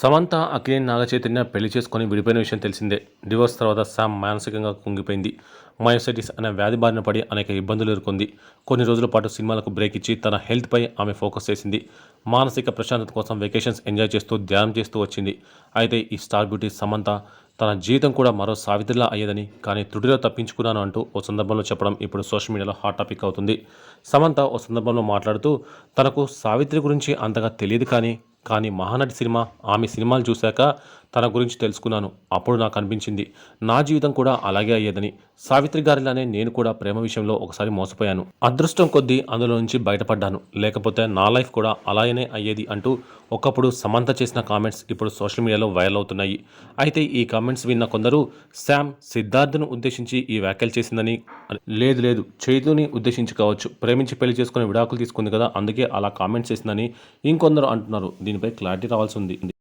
సమంత, అక్కినేని నాగచైతన్య పెళ్లి చేసుకొని విడిపోయిన విషయం తెలిసిందే. డివోర్స్ తర్వాత శామ్ మానసికంగా కుంగిపోయింది. మయోసైటిస్ అనే వ్యాధి బారిన పడి అనేక ఇబ్బందులు ఎదుర్కొంది. కొన్ని రోజుల పాటు సినిమాలకు బ్రేక్ ఇచ్చి తన హెల్త్పై ఆమె ఫోకస్ చేసింది. మానసిక ప్రశాంతత కోసం వెకేషన్స్ ఎంజాయ్ చేస్తూ ధ్యానం చేస్తూ వచ్చింది. అయితే ఈ స్టార్ బ్యూటీ సమంత తన జీవితం కూడా మరో సావిత్రిలా అయ్యేదని, కానీ త్రుటిలో తప్పించుకున్నాను అంటూ ఓ సందర్భంలో చెప్పడం ఇప్పుడు సోషల్ మీడియాలో హాట్ టాపిక్ అవుతుంది. సమంత ఓ సందర్భంలో మాట్లాడుతూ తనకు సావిత్రి గురించి అంతగా తెలియదు కానీ మహానటి సినిమా, ఆమె సినిమాలు చూశాక తన గురించి తెలుసుకున్నాను. అప్పుడు నాకు అనిపించింది నా జీవితం కూడా అలాగే అయ్యేదని. సావిత్రి గారిలానే నేను కూడా ప్రేమ విషయంలో ఒకసారి మోసపోయాను. అదృష్టం కొద్దీ అందులో నుంచి బయటపడ్డాను. లేకపోతే నా లైఫ్ కూడా అలాగనే అయ్యేది అంటూ ఒకప్పుడు సమంత చేసిన కామెంట్స్ ఇప్పుడు సోషల్ మీడియాలో వైరల్ అవుతున్నాయి. అయితే ఈ కామెంట్స్ విన్న కొందరు శామ్ సిద్ధార్థ్ను ఉద్దేశించి ఈ వ్యాఖ్యలు చేసిందని, లేదు చైతుని ఉద్దేశించి కావచ్చు, ప్రేమించి పెళ్లి చేసుకుని విడాకులు తీసుకుంది కదా అందుకే అలా కామెంట్స్ చేసిందని ఇంకొందరు అంటున్నారు. దీనిపై క్లారిటీ రావాల్సి ఉంది.